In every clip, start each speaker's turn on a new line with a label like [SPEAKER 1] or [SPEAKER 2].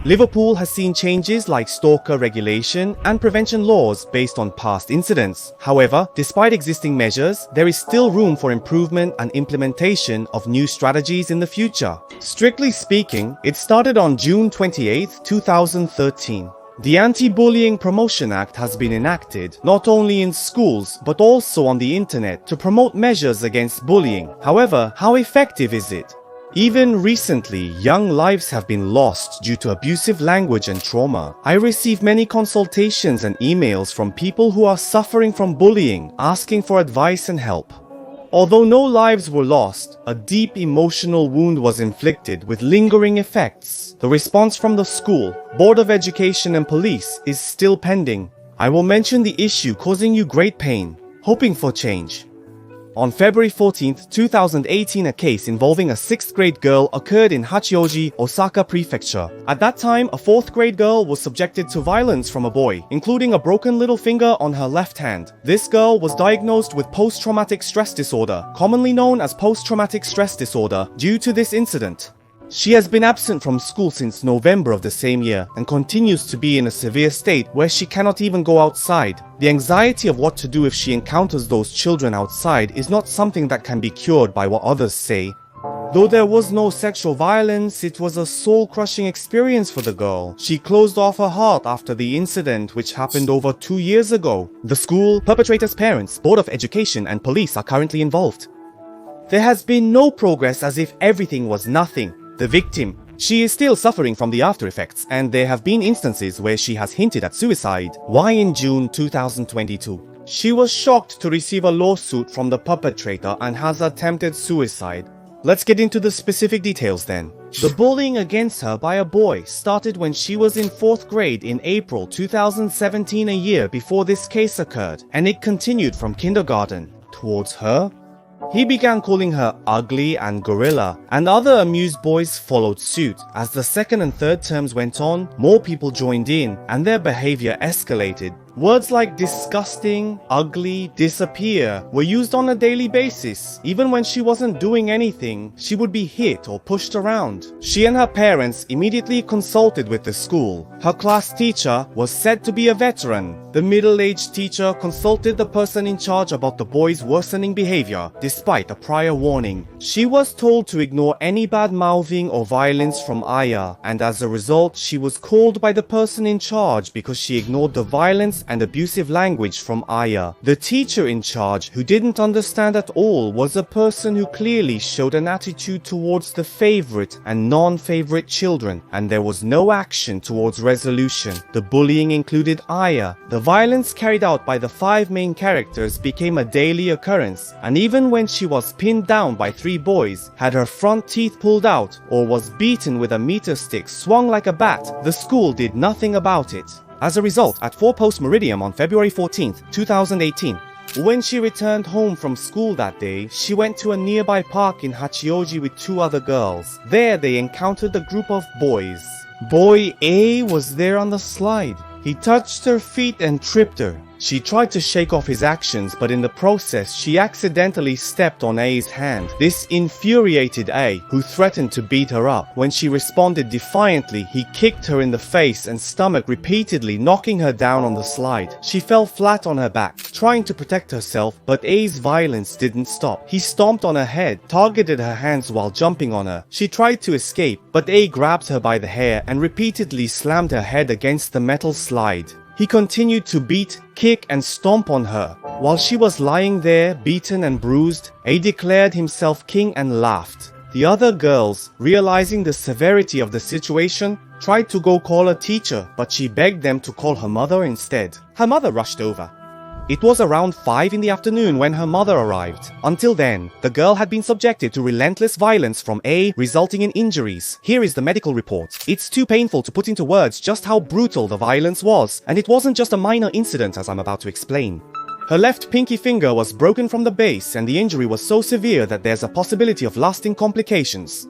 [SPEAKER 1] Liverpool has seen changes like Stalker regulation and prevention laws based on past incidents. However, despite existing measures, there is still room for improvement and implementation of new strategies in the future. Strictly speaking, it started on June 28, 2013. The Anti-Bullying Promotion Act has been enacted not only in schools but also on the internet to promote measures against bullying. However, how effective is it? Even recently, young lives have been lost due to abusive language and trauma. I receive many consultations and emails from people who are suffering from bullying, asking for advice and help. Although no lives were lost, a deep emotional wound was inflicted with lingering effects. The response from the school, Board of Education and police is still pending. I will mention the issue causing you great pain, hoping for change. On February 14, 2018, a case involving a 6th grade girl occurred in Hachioji, Osaka Prefecture. At that time, a 4th grade girl was subjected to violence from a boy, including a broken little finger on her left hand. This girl was diagnosed with post-traumatic stress disorder, commonly known as post-traumatic stress disorder, due to this incident. She has been absent from school since November of the same year and continues to be in a severe state where she cannot even go outside. The anxiety of what to do if she encounters those children outside is not something that can be cured by what others say. Though there was no sexual violence, it was a soul-crushing experience for the girl. She closed off her heart after the incident, which happened over 2 years ago. The school, perpetrator's parents, Board of Education and police are currently involved. There has been no progress, as if everything was nothing. The victim, she is still suffering from the after effects, and there have been instances where she has hinted at suicide. Why in June 2022? She was shocked to receive a lawsuit from the perpetrator and has attempted suicide. Let's get into the specific details then. The bullying against her by a boy started when she was in 4th grade in April 2017, a year before this case occurred, and it continued from kindergarten. Towards her, he began calling her ugly and gorilla, and other amused boys followed suit. As the 2nd and 3rd terms went on, more people joined in, and their behavior escalated. Words like disgusting, ugly, disappear were used on a daily basis. Even when she wasn't doing anything, she would be hit or pushed around. She and her parents immediately consulted with the school. Her class teacher was said to be a veteran. The middle-aged teacher consulted the person in charge about the boy's worsening behavior, despite a prior warning. She was told to ignore any bad-mouthing or violence from Aya, and as a result, she was called by the person in charge because she ignored the violence and abusive language from Aya. The teacher in charge, who didn't understand at all, was a person who clearly showed an attitude towards the favorite and non-favorite children, and there was no action towards resolution. The bullying included Aya. The violence carried out by the 5 main characters became a daily occurrence, and even when she was pinned down by 3 boys, had her front teeth pulled out, or was beaten with a meter stick swung like a bat, the school did nothing about it. As a result, at 4 post meridium on February 14, 2018, when she returned home from school that day, she went to a nearby park in Hachioji with 2 other girls. There they encountered a group of boys. Boy A was there on the slide. He touched her feet and tripped her. She tried to shake off his actions, but in the process, she accidentally stepped on A's hand. This infuriated A, who threatened to beat her up. When she responded defiantly, he kicked her in the face and stomach repeatedly, knocking her down on the slide. She fell flat on her back, trying to protect herself, but A's violence didn't stop. He stomped on her head, targeted her hands while jumping on her. She tried to escape, but A grabbed her by the hair and repeatedly slammed her head against the metal slide. He continued to beat, kick, and stomp on her. While she was lying there, beaten and bruised, A declared himself king and laughed. The other girls, realizing the severity of the situation, tried to go call a teacher, but she begged them to call her mother instead. Her mother rushed over. It was around 5 in the afternoon when her mother arrived. Until then, the girl had been subjected to relentless violence from A, resulting in injuries. Here is the medical report. It's too painful to put into words just how brutal the violence was, and it wasn't just a minor incident, as I'm about to explain. Her left pinky finger was broken from the base, and the injury was so severe that there's a possibility of lasting complications.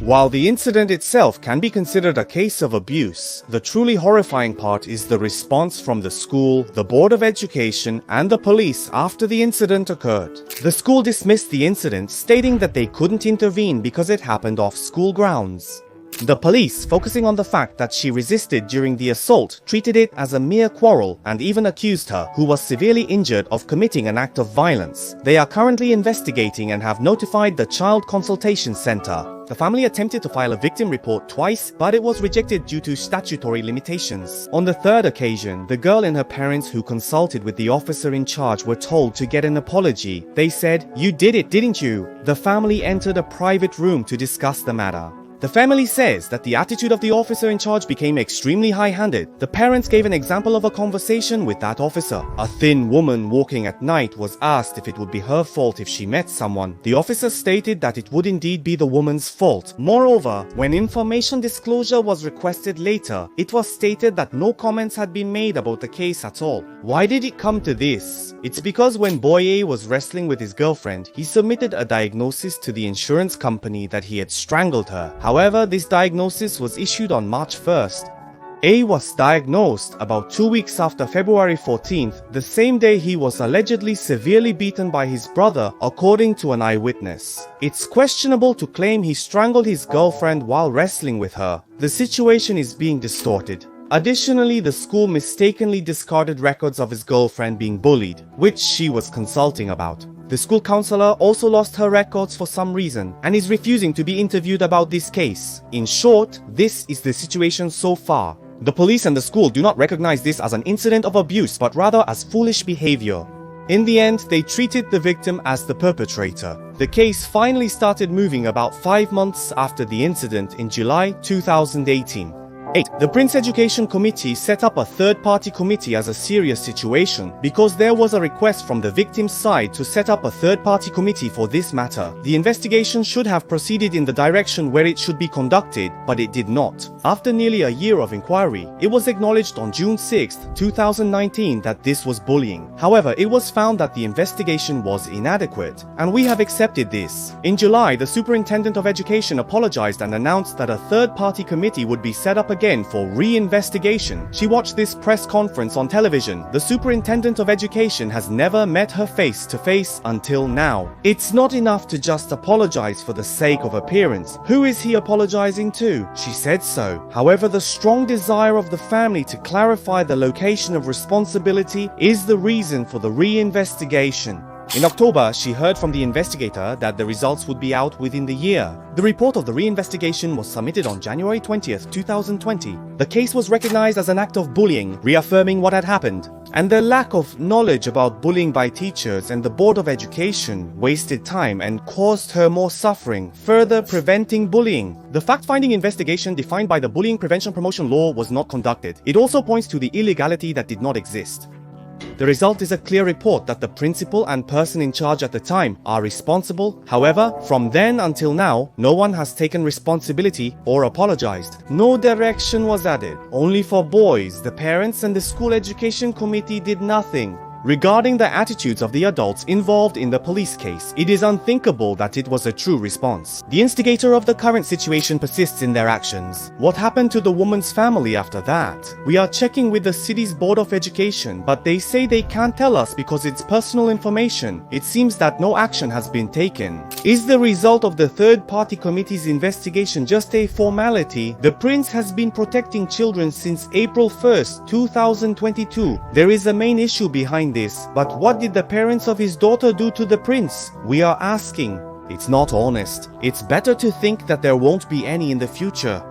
[SPEAKER 1] While the incident itself can be considered a case of abuse, the truly horrifying part is the response from the school, the Board of Education, and the police after the incident occurred. The school dismissed the incident, stating that they couldn't intervene because it happened off school grounds. The police, focusing on the fact that she resisted during the assault, treated it as a mere quarrel and even accused her, who was severely injured, of committing an act of violence. They are currently investigating and have notified the Child Consultation Center. The family attempted to file a victim report twice, but it was rejected due to statutory limitations. On the third occasion, the girl and her parents who consulted with the officer in charge were told to get an apology. They said, "You did it, didn't you?" The family entered a private room to discuss the matter. The family says that the attitude of the officer in charge became extremely high-handed. The parents gave an example of a conversation with that officer. A thin woman walking at night was asked if it would be her fault if she met someone. The officer stated that it would indeed be the woman's fault. Moreover, when information disclosure was requested later, it was stated that no comments had been made about the case at all. Why did it come to this? It's because when Boy A was wrestling with his girlfriend, he submitted a diagnosis to the insurance company that he had strangled her. However, this diagnosis was issued on March 1st. A was diagnosed about 2 weeks after February 14th, the same day he was allegedly severely beaten by his brother, according to an eyewitness. It's questionable to claim he strangled his girlfriend while wrestling with her. The situation is being distorted. Additionally, the school mistakenly discarded records of his girlfriend being bullied, which she was consulting about. The school counselor also lost her records for some reason and is refusing to be interviewed about this case. In short, this is the situation so far. The police and the school do not recognize this as an incident of abuse, but rather as foolish behavior. In the end, they treated the victim as the perpetrator. The case finally started moving about 5 months after the incident in July 2018. 8. The Prince Education Committee set up a third-party committee as a serious situation because there was a request from the victim's side to set up a third-party committee for this matter. The investigation should have proceeded in the direction where it should be conducted, but it did not. After nearly a year of inquiry, it was acknowledged on June 6, 2019 that this was bullying. However, it was found that the investigation was inadequate, and we have accepted this. In July, the Superintendent of Education apologized and announced that a third-party committee would be set up again for re-investigation. She watched this press conference on television. The Superintendent of Education has never met her face to face until now. It's not enough to just apologize for the sake of appearance. Who is he apologizing to? She said so. However, the strong desire of the family to clarify the location of responsibility is the reason for the re-investigation. In October, she heard from the investigator that the results would be out within the year. The report of the re-investigation was submitted on January 20th, 2020. The case was recognized as an act of bullying, reaffirming what had happened. And the lack of knowledge about bullying by teachers and the Board of Education wasted time and caused her more suffering, further preventing bullying. The fact-finding investigation defined by the Bullying Prevention Promotion Law was not conducted. It also points to the illegality that did not exist. The result is a clear report that the principal and person in charge at the time are responsible. However, from then until now, no one has taken responsibility or apologized. No direction was added. Only for boys, the parents and the school education committee did nothing. Regarding the attitudes of the adults involved in the police case, it is unthinkable that it was a true response. The instigator of the current situation persists in their actions. What happened to the woman's family after that? We are checking with the city's Board of Education, but they say they can't tell us because it's personal information. It seems that no action has been taken. Is the result of the third-party committee's investigation just a formality? The prince has been protecting children since April 1st, 2022. There is a main issue behind this, but what did the parents of his daughter do to the prince? We are asking. It's not honest. It's better to think that there won't be any in the future.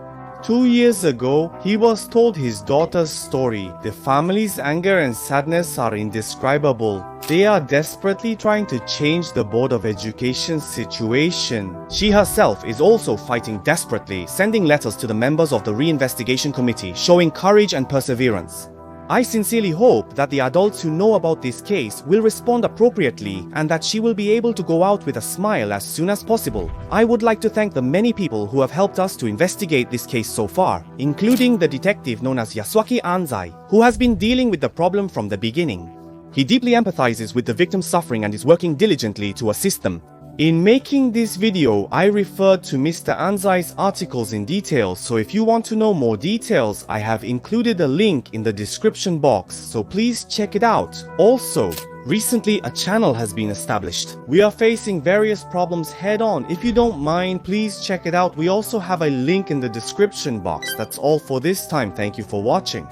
[SPEAKER 1] 2 years ago, he was told his daughter's story. The family's anger and sadness are indescribable. They are desperately trying to change the Board of Education's situation. She herself is also fighting desperately, sending letters to the members of the re-investigation committee, showing courage and perseverance. I sincerely hope that the adults who know about this case will respond appropriately and that she will be able to go out with a smile as soon as possible. I would like to thank the many people who have helped us to investigate this case so far, including the detective known as Yasuaki Anzai, who has been dealing with the problem from the beginning. He deeply empathizes with the victim's suffering and is working diligently to assist them. In making this video, I referred to Mr. Anzai's articles in detail, so if you want to know more details, I have included a link in the description box, so please check it out. Also, recently a channel has been established. We are facing various problems head on. If you don't mind, please check it out. We also have a link in the description box. That's all for this time. Thank you for watching.